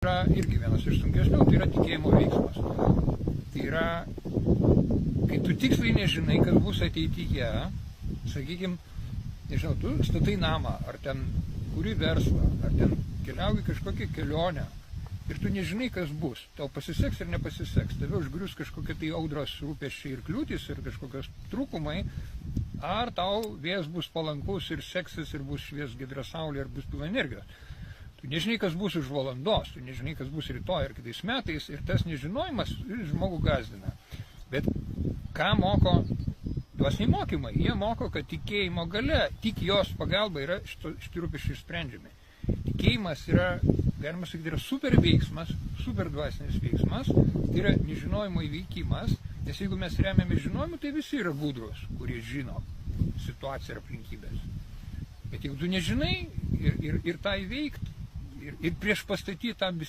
yra irgi vienas iš sunkesnių, tai yra tikėjimo veiksmas. Tai yra, kai tu tiksliai nežinai, kas bus ateityje, sakykime, nežinau, tu statai namą, ar ten kuri verslą, ar ten keliauji kažkokią kelionę, ir tu nežinai, kas bus. Tau pasiseks ir nepasiseks. Tave užgrius kažkokie tai audros, rūpesčiai ir kliūtis ir kažkokios trūkumai, ar tau vėjas bus palankus ir seksis ir bus švies giedra saulė ir bus pilna energijos. Tu nežinai, kas bus už valandos, tu nežinai, kas bus rytoj ir kitais metais, ir tas nežinojimas žmogų gazdina. Bet ką moko dvasiniai mokymai? Jie moko, kad tikėjimo galia, tik jos pagalba yra šitie rūpesčiai išsprendžiami. Tikėjimas yra, galima sakyti, yra super veiksmas, super dvasinis veiksmas, tai yra nežinojimo įveikimas, nes jeigu mes remiame žinojimu, tai visi yra gudrus, kurie žino situaciją ir aplinkybės. Bet jeigu tu nežinai ir tą įveikti, ir prieš pastatyti tam